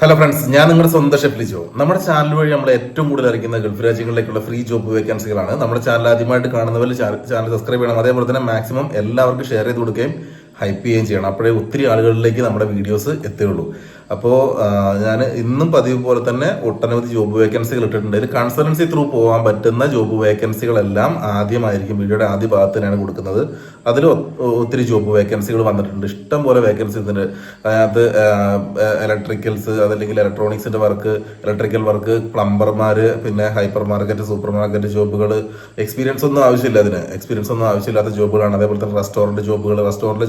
Hello friends, ഞാൻ നിങ്ങളുടെ സ്വന്തം ഷെഫ് ലിജോ. നമ്മുടെ ചാനൽ വഴി നമ്മൾ ഏറ്റവും കൂടുതൽ അറിയിക്കുന്ന ഗൾഫ് രാജ്യങ്ങളിലേക്കുള്ള ഫ്രീ ജോബ് വേക്കൻസികളാണ്. നമ്മുടെ ചാനൽ ആദ്യമായിട്ട് കാണുന്നവർ ചാനൽ സബ്സ്ക്രൈബ് ചെയ്യണം. അതേപോലെ തന്നെ മാക്സിമം എല്ലാവർക്കും ഷെയർ ചെയ്ത് കൊടുക്കുകയും ഹൈപ്പ് ചെയ്യുകയും ചെയ്യണം. അപ്പോഴേ ഒത്തിരി ആളുകളിലേക്ക് നമ്മുടെ വീഡിയോസ് എത്തുകയുള്ളൂ. അപ്പോൾ ഞാൻ ഇന്നും പതിവ് പോലെ തന്നെ ഒട്ടനവധി ജോബ് വേക്കൻസികൾ ഇട്ടിട്ടുണ്ട്. ഇതിൽ കൺസൾട്ടൻസി ത്രൂ പോകാൻ പറ്റുന്ന ജോബ് വേക്കൻസികളെല്ലാം ആദ്യമായിരിക്കും വീഡിയോയുടെ ആദ്യ ഭാഗത്ത് തന്നെയാണ് കൊടുക്കുന്നത്. അതിൽ ഒത്തിരി ജോബ് വേക്കൻസികൾ വന്നിട്ടുണ്ട്. ഇഷ്ടം പോലെ വേക്കൻസീസ് ഉണ്ട്. അതിനകത്ത് ഇലക്ട്രിക്കൽസ്, അതല്ലെങ്കിൽ ഇലക്ട്രോണിക്സിന്റെ വർക്ക്, ഇലക്ട്രിക്കൽ വർക്ക്, പ്ലംബർമാര്, പിന്നെ ഹൈപ്പർ മാർക്കറ്റ്, സൂപ്പർ മാർക്കറ്റ് ജോബുകൾ. എക്സ്പീരിയൻസ് ഒന്നും ആവശ്യമില്ല, എക്സ്പീരിയൻസ് ഒന്നും ആവശ്യമില്ലാത്ത ജോബുകളാണ്. അതേപോലെ തന്നെ റെസ്റ്റോറന്റ്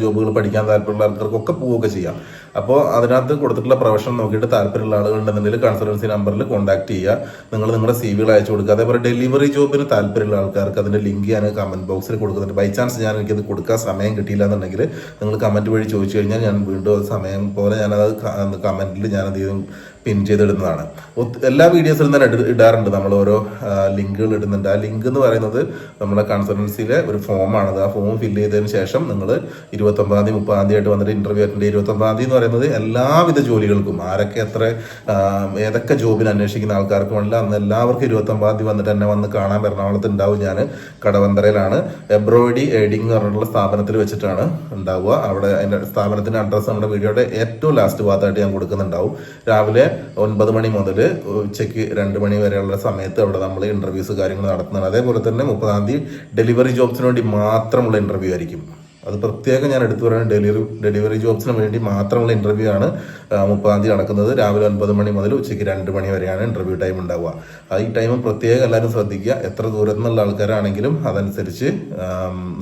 ജോബുകൾ പഠിക്കാൻ താല്പര്യമുള്ള ആൾക്കാർക്കൊക്കെ പോവുകയൊക്കെ ചെയ്യാം. അപ്പോൾ അതിനകത്ത് കൊടുത്തിട്ടുള്ള പ്രൊഫഷൻ നോക്കിയിട്ട് താല്പര്യമുള്ള ആളുകളുണ്ടെന്നുണ്ടെങ്കിൽ കൺസൾട്ടൻസി നമ്പറിൽ കോൺടാക്ട് ചെയ്യുക. നിങ്ങൾ നിങ്ങളുടെ CV അയച്ചു കൊടുക്കുക. അതേപോലെ ഡെലിവറി ജോബിന് താല്പര്യമുള്ള ആൾക്കാർക്ക് അതിന്റെ ലിങ്ക് ഞാൻ കമന്റ് ബോക്സിൽ കൊടുക്കുന്നുണ്ട്. ബൈ ചാൻസ് എനിക്കത് കൊടുക്കാൻ സമയം കിട്ടിയില്ല എന്നുണ്ടെങ്കിൽ നിങ്ങൾ കമന്റ് വഴി ചോദിച്ചു കഴിഞ്ഞാൽ ഞാൻ വീണ്ടും സമയം പോലെ ഞാനത് കമന്റിൽ ഞാനത് പിൻ ചെയ്തിടുന്നതാണ്. എല്ലാ വീഡിയോസിലും തന്നെ ഇടാറുണ്ട്. നമ്മൾ ഓരോ ലിങ്കുകൾ ഇടുന്നുണ്ട്. ആ ലിങ്ക് എന്ന് പറയുന്നത് നമ്മുടെ കൺസൾട്ടൻസിയിലെ ഒരു ഫോമാണത്. ആ ഫോം ഫില്ല് ചെയ്തതിന് ശേഷം നിങ്ങൾ 29-30 ആയിട്ട് വന്നിട്ട് ഇന്റർവ്യൂ അറ്റൻഡ്. 29 എന്ന് പറയുന്നത് എല്ലാവിധ ജോലികൾക്കും, ആരൊക്കെ ഏതൊക്കെ ജോബിന് അന്വേഷിക്കുന്ന ആൾക്കാർക്ക് വേണ്ടില്ല അന്ന് എല്ലാവർക്കും 29 വന്നിട്ട് എന്നെ വന്ന് കാണാൻ എറണാകുളത്ത് ഉണ്ടാവും. ഞാൻ കടവന്തരയിലാണ്. എംബ്രോയിഡറി എഡിങ് എന്ന് പറഞ്ഞിട്ടുള്ള സ്ഥാപനത്തിൽ വെച്ചിട്ടാണ് ഉണ്ടാവുക. അവിടെ അതിന്റെ സ്ഥാപനത്തിന്റെ അഡ്രസ്സ് നമ്മുടെ വീഡിയോയുടെ ഏറ്റവും ലാസ്റ്റ് ഭാഗത്തായിട്ട് ഞാൻ കൊടുക്കുന്നുണ്ടാവും. രാവിലെ 9 മണി മുതൽ ഉച്ചയ്ക്ക് 2 മണി വരെയുള്ള സമയത്ത് അവിടെ നമ്മൾ ഇന്റർവ്യൂസ് കാര്യങ്ങൾ നടത്തുന്നതാണ്. അതേപോലെ തന്നെ 30 ഡെലിവറി ജോബ്സിന് വേണ്ടി മാത്രമുള്ള ഇന്റർവ്യൂ ആയിരിക്കും. അത് പ്രത്യേകം ഞാൻ എടുത്തു പറയുന്നത് ഡെലിവറി ജോബ്സിന് വേണ്ടി മാത്രമുള്ള ഇന്റർവ്യൂ ആണ് 30 നടക്കുന്നത്. രാവിലെ 9 മണി മുതൽ ഉച്ചയ്ക്ക് 2 മണി വരെയാണ് ഇന്റർവ്യൂ ടൈം ഉണ്ടാവുക. ഈ ടൈം പ്രത്യേകം എല്ലാവരും ശ്രദ്ധിക്കുക. എത്ര ദൂരത്തു നിന്നുള്ള ആൾക്കാരാണെങ്കിലും അതനുസരിച്ച്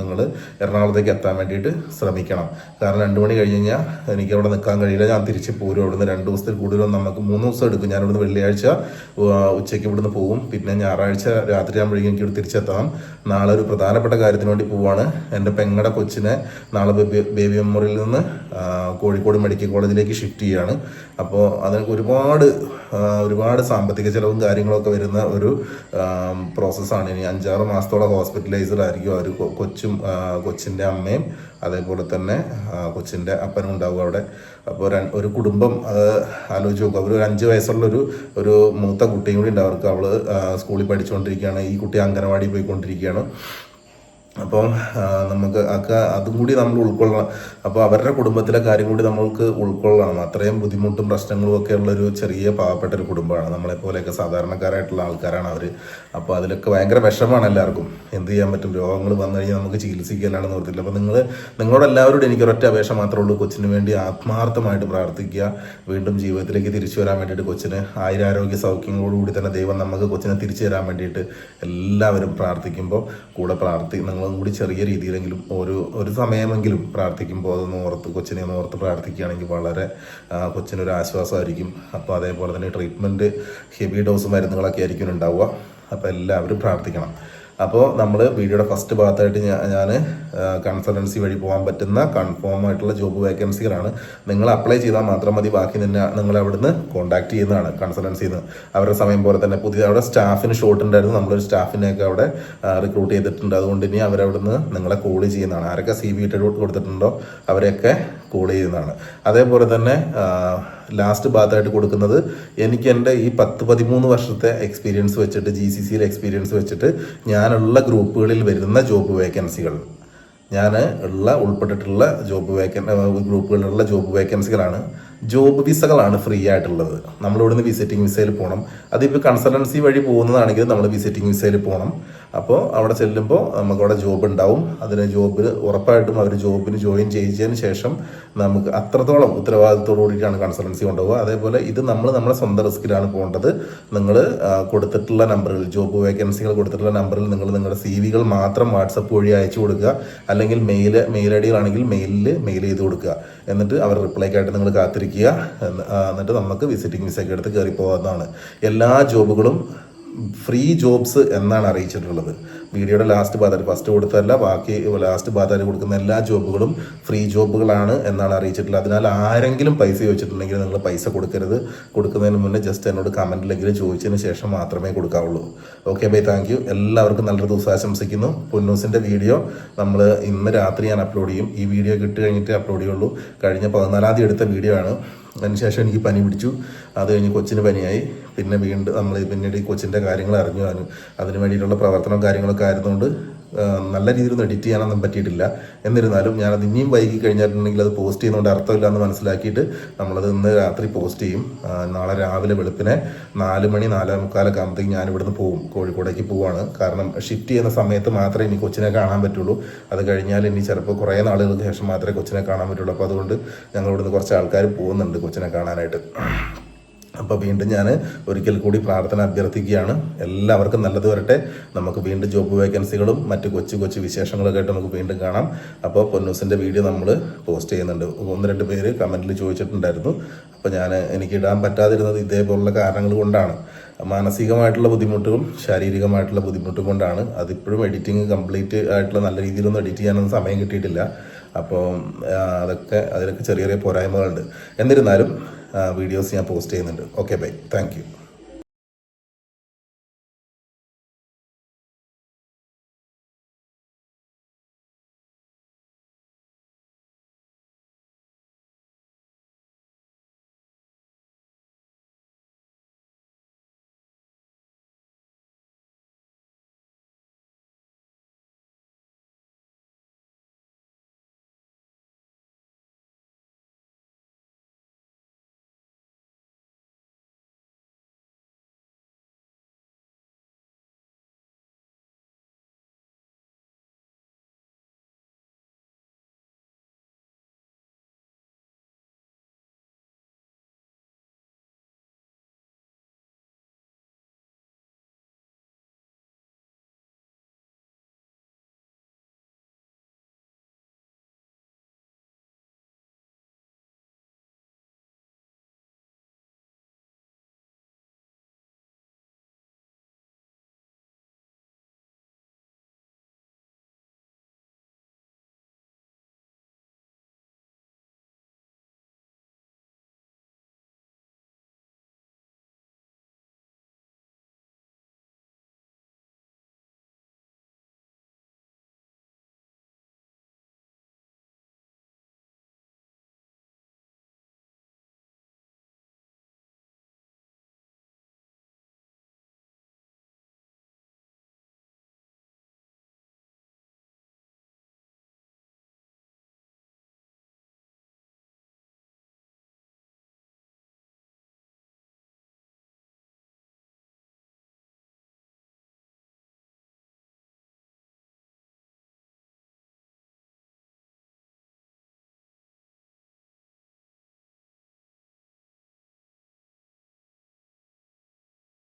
നിങ്ങൾ എറണാകുളത്തേക്ക് എത്താൻ വേണ്ടിയിട്ട് ശ്രമിക്കണം. കാരണം 2 മണി കഴിഞ്ഞ് കഴിഞ്ഞാൽ എനിക്ക് അവിടെ നിൽക്കാൻ കഴിയില്ല. ഞാൻ തിരിച്ച് പോരും. അവിടുന്ന് 2 ദിവസത്തിൽ കൂടുതലും നമുക്ക് 3 ദിവസം എടുക്കും. ഞാൻ ഇവിടുന്ന് വെള്ളിയാഴ്ച ഉച്ചയ്ക്ക് ഇവിടുന്ന് പോകും. പിന്നെ ഞായറാഴ്ച രാത്രി ആകുമ്പോഴേക്കും എനിക്ക് ഇവിടെ തിരിച്ചെത്താം. നാളെ ഒരു പ്രധാനപ്പെട്ട കാര്യത്തിന് വേണ്ടി പോവാണ്. എൻ്റെ പെങ്ങളുടെ കൊച്ചിനെ നാളെ ബേബി മെമ്മോറിയൽ നിന്ന് കോഴിക്കോട് മെഡിക്കൽ കോളേജിലേക്ക് ഷിഫ്റ്റ് ചെയ്യുകയാണ്. അപ്പോൾ അതിനൊക്കെ ഒരുപാട് സാമ്പത്തിക ചെലവും കാര്യങ്ങളൊക്കെ വരുന്ന ഒരു പ്രോസസ്സാണ്. ഇനി 5-6 മാസത്തോളം ഹോസ്പിറ്റലൈസ്ഡ് ആയിരിക്കും അവർ. കൊച്ചിൻ്റെ അമ്മയും അതേപോലെ തന്നെ കൊച്ചിൻ്റെ അപ്പനും ഉണ്ടാവും അവിടെ. അപ്പോൾ ഒരു കുടുംബം ആലോചിച്ച് നോക്കും. അവർ 5 വയസ്സുള്ള ഒരു മൂത്ത കുട്ടിയും കൂടി ഉണ്ട് അവർക്ക്. അവള് സ്കൂളിൽ പഠിച്ചുകൊണ്ടിരിക്കുകയാണ്. ഈ കുട്ടി അംഗനവാടി പോയിക്കൊണ്ടിരിക്കുകയാണ്. അപ്പോൾ നമുക്ക് അതും കൂടി നമ്മൾ ഉൾക്കൊള്ളണം. അപ്പോൾ അവരുടെ കുടുംബത്തിലെ കാര്യം കൂടി നമ്മൾക്ക് ഉൾക്കൊള്ളണം. അത്രയും ബുദ്ധിമുട്ടും പ്രശ്നങ്ങളും ഒക്കെ ഉള്ളൊരു ചെറിയ പാവപ്പെട്ട ഒരു കുടുംബമാണ്. നമ്മളെപ്പോലെയൊക്കെ സാധാരണക്കാരായിട്ടുള്ള ആൾക്കാരാണ് അവർ. അപ്പോൾ അതിലൊക്കെ ഭയങ്കര വിഷമമാണ് എല്ലാവർക്കും. എന്ത് ചെയ്യാൻ പറ്റും? രോഗങ്ങൾ വന്നു കഴിഞ്ഞാൽ നമുക്ക് ചികിത്സിക്കാനാണെന്ന് ഓർത്തില്ല. അപ്പോൾ നിങ്ങളോട് എല്ലാവരോടും എനിക്കൊരൊറ്റ അപേക്ഷ മാത്രമേ ഉള്ളൂ. കൊച്ചിന് വേണ്ടി ആത്മാർത്ഥമായിട്ട് പ്രാർത്ഥിക്കുക. വീണ്ടും ജീവിതത്തിലേക്ക് തിരിച്ചു വരാൻ വേണ്ടിയിട്ട്, കൊച്ചിന് ആയുരാരോഗ്യ സൗഖ്യങ്ങളോടുകൂടി തന്നെ ദൈവം നമുക്ക് കൊച്ചിനെ തിരിച്ചു തരാൻ വേണ്ടിയിട്ട് എല്ലാവരും പ്രാർത്ഥിക്കുമ്പോൾ കൂടെ നിങ്ങളും കൂടി ചെറിയ രീതിയിലെങ്കിലും ഒരു സമയമെങ്കിലും പ്രാർത്ഥിക്കുമ്പോൾ കൊച്ചിനെ ഓർത്ത് പ്രാർത്ഥിക്കുകയാണെങ്കിൽ വളരെ കൊച്ചിനൊരു ആശ്വാസമായിരിക്കും. അപ്പോൾ അതേപോലെ തന്നെ ട്രീറ്റ്മെൻറ്റ് ഹെവി ഡോസ് മരുന്നുകളൊക്കെ ആയിരിക്കും ഉണ്ടാവുക. അപ്പോൾ എല്ലാവരും പ്രാർത്ഥിക്കണം. അപ്പോൾ നമ്മൾ വീഡിയോയുടെ ഫസ്റ്റ് ഭാഗത്തായിട്ട് ഞാൻ കൺസൾട്ടൻസി വഴി പോകാൻ പറ്റുന്ന കൺഫേം ആയിട്ടുള്ള ജോബ് വേക്കൻസികളാണ്. നിങ്ങൾ അപ്ലൈ ചെയ്താൽ മാത്രം മതി. ബാക്കി നിങ്ങൾ അവിടുന്ന് കോൺടാക്ട് ചെയ്യുന്നതാണ് കൺസൾട്ടൻസിയിൽ നിന്ന്. അവരുടെ സമയം പോലെ തന്നെ അവിടെ സ്റ്റാഫിന് ഷോർട്ട് ഉണ്ടായിരുന്നു. നമ്മളൊരു സ്റ്റാഫിനെയൊക്കെ അവിടെ റിക്രൂട്ട് ചെയ്തിട്ടുണ്ട്. അതുകൊണ്ട് ഇനി അവരവിടുന്ന് നിങ്ങളെ കോൾ ചെയ്യുന്നതാണ്. ആരൊക്കെ CV കൊടുത്തിട്ടുണ്ടോ അവരെയൊക്കെ കോൾ ചെയ്യുന്നതാണ്. അതേപോലെ തന്നെ ലാസ്റ്റ് ഭാഗത്തായിട്ട് കൊടുക്കുന്നത് എനിക്ക് എൻ്റെ ഈ 10-13 വർഷത്തെ എക്സ്പീരിയൻസ് വെച്ചിട്ട്, GCCയിലെ എക്സ്പീരിയൻസ് വെച്ചിട്ട് ഞാനുള്ള ഗ്രൂപ്പുകളിൽ വരുന്ന ജോബ് വേക്കൻസികൾ, ഉൾപ്പെട്ടിട്ടുള്ള ഗ്രൂപ്പുകളിലുള്ള ജോബ് വേക്കൻസികളാണ്. ജോബ് വിസകളാണ് ഫ്രീ ആയിട്ടുള്ളത്. നമ്മളിവിടുന്ന് വിസിറ്റിംഗ് വിസയിൽ പോകണം. അതിപ്പോൾ കൺസൾട്ടൻസി വഴി പോകുന്നതാണെങ്കിൽ നമ്മൾ വിസിറ്റിംഗ് വിസയിൽ പോകണം. അപ്പോൾ അവിടെ ചെല്ലുമ്പോൾ നമുക്കവിടെ ജോബ് ഉണ്ടാവും. ഉറപ്പായിട്ടും അവർ ജോബിന് ജോയിൻ ചെയ്തതിന് ശേഷം നമുക്ക് അത്രത്തോളം ഉത്തരവാദിത്തത്തോടു കൂടിയിട്ടാണ് കൺസൾട്ടൻസി കൊണ്ടുപോകുക. അതേപോലെ ഇത് നമ്മുടെ സ്വന്തം റിസ്കിലാണ് പോകേണ്ടത്. നിങ്ങൾ കൊടുത്തിട്ടുള്ള നമ്പറിൽ, ജോബ് വേക്കൻസികൾ കൊടുത്തിട്ടുള്ള നമ്പറിൽ നിങ്ങളുടെ CVകൾ മാത്രം വാട്സപ്പ് വഴി അയച്ചു കൊടുക്കുക. അല്ലെങ്കിൽ മെയിൽ ഐഡികളാണെങ്കിൽ മെയിൽ ചെയ്ത് കൊടുക്കുക. എന്നിട്ട് അവർ റിപ്ലൈക്കായിട്ട് നിങ്ങൾ കാത്തിരിക്കുക. എന്നിട്ട് നമുക്ക് വിസിറ്റിംഗ് വിസയൊക്കെ എടുത്ത് കയറി പോകാവുന്നതാണ്. എല്ലാ ജോബുകളും ഫ്രീ ജോബ്സ് എന്നാണ് അറിയിച്ചിട്ടുള്ളത്. വീഡിയോയുടെ ലാസ്റ്റ് ഭാഗത്ത് ഫസ്റ്റ് കൊടുത്തല്ല, ബാക്കി ലാസ്റ്റ് ഭാഗത്ത് കൊടുക്കുന്ന എല്ലാ ജോബുകളും ഫ്രീ ജോബുകളാണ് എന്നാണ് അറിയിച്ചിട്ടുള്ളത്. അതിനാൽ ആരെങ്കിലും പൈസ ചോദിച്ചിട്ടുണ്ടെങ്കിൽ നിങ്ങൾ പൈസ കൊടുക്കരുത്. കൊടുക്കുന്നതിന് മുന്നേ ജസ്റ്റ് എന്നോട് കമൻറ്റിലെങ്കിലും ചോദിച്ചതിന് ശേഷം മാത്രമേ കൊടുക്കാവുള്ളൂ. Okay bye, thank you. എല്ലാവർക്കും നല്ലൊരു ദിവസം ആശംസിക്കുന്നു. പൊന്നൂസിൻ്റെ വീഡിയോ നമ്മൾ ഇന്ന് രാത്രി ഞാൻ അപ്ലോഡ് ചെയ്യും. ഈ വീഡിയോ കിട്ടി കഴിഞ്ഞിട്ട് അപ്ലോഡ് ചെയ്യുള്ളൂ. കഴിഞ്ഞ 14 എടുത്ത വീഡിയോ ആണ്. അതിനുശേഷം എനിക്ക് പനി പിടിച്ചു. അത് കഴിഞ്ഞ് കൊച്ചിന് പനിയായി. പിന്നെ വീണ്ടും നമ്മൾ പിന്നീട് ഈ കൊച്ചിൻ്റെ കാര്യങ്ങൾ അറിഞ്ഞു. അതിന് വേണ്ടിയിട്ടുള്ള പ്രവർത്തനവും കാര്യങ്ങളൊക്കെ ആയിരുന്നുകൊണ്ട് നല്ല രീതിയിലൊന്നും എഡിറ്റ് ചെയ്യാനൊന്നും പറ്റിയിട്ടില്ല. എന്നിരുന്നാലും ഞാനത് ഇനിയും വൈകി കഴിഞ്ഞിട്ടുണ്ടെങ്കിൽ അത് പോസ്റ്റ് ചെയ്യുന്നതുകൊണ്ട് അർത്ഥമില്ല എന്ന് മനസ്സിലാക്കിയിട്ട് നമ്മളത് ഇന്ന് രാത്രി പോസ്റ്റ് ചെയ്യും. നാളെ രാവിലെ വെളുപ്പിനെ 4 മണി 4:45 ആകുമ്പോഴത്തേക്ക് ഞാൻ ഇവിടുന്ന് പോകും, കോഴിക്കോടേക്ക് പോവാണ്. കാരണം ഷിഫ്റ്റ് ചെയ്യുന്ന സമയത്ത് മാത്രമേ ഇനി കൊച്ചിനെ കാണാൻ പറ്റുള്ളൂ. അത് കഴിഞ്ഞാൽ ഇനി ചിലപ്പോൾ കുറേ നാളുകൾക്ക് ശേഷം മാത്രമേ കൊച്ചിനെ കാണാൻ പറ്റുള്ളൂ. അപ്പോൾ അതുകൊണ്ട് ഞങ്ങൾ ഇവിടുന്ന് കുറച്ച് ആൾക്കാർ പോകുന്നുണ്ട് കൊച്ചിനെ കാണാനായിട്ട്. അപ്പോൾ വീണ്ടും ഞാൻ ഒരിക്കൽ കൂടി പ്രാർത്ഥന അഭ്യർത്ഥിക്കുകയാണ്. എല്ലാവർക്കും നല്ലത് വരട്ടെ. നമുക്ക് വീണ്ടും ജോബ് വേക്കൻസികളും മറ്റ് കൊച്ചു വിശേഷങ്ങളൊക്കെ ആയിട്ട് നമുക്ക് വീണ്ടും കാണാം. അപ്പോൾ പൊന്നൂസിൻ്റെ വീഡിയോ നമ്മൾ പോസ്റ്റ് ചെയ്യുന്നുണ്ട്. 1-2 പേര് കമൻറ്റിൽ ചോദിച്ചിട്ടുണ്ടായിരുന്നു. അപ്പോൾ എനിക്ക് ഇടാൻ പറ്റാതിരുന്നത് ഇതേപോലുള്ള കാരണങ്ങൾ കൊണ്ടാണ്. മാനസികമായിട്ടുള്ള ബുദ്ധിമുട്ടും ശാരീരികമായിട്ടുള്ള ബുദ്ധിമുട്ടും കൊണ്ടാണ്. അതിപ്പോഴും എഡിറ്റിംഗ് കംപ്ലീറ്റ് ആയിട്ടുള്ള നല്ല രീതിയിലൊന്നും എഡിറ്റ് ചെയ്യാനൊന്നും സമയം കിട്ടിയിട്ടില്ല. അപ്പോൾ അതിലൊക്കെ ചെറിയ പോരായ്മകളുണ്ട്. എന്നിരുന്നാലും വീഡിയോസ് ഞാൻ പോസ്റ്റ് ചെയ്യുന്നുണ്ട്. Okay bye, thank U.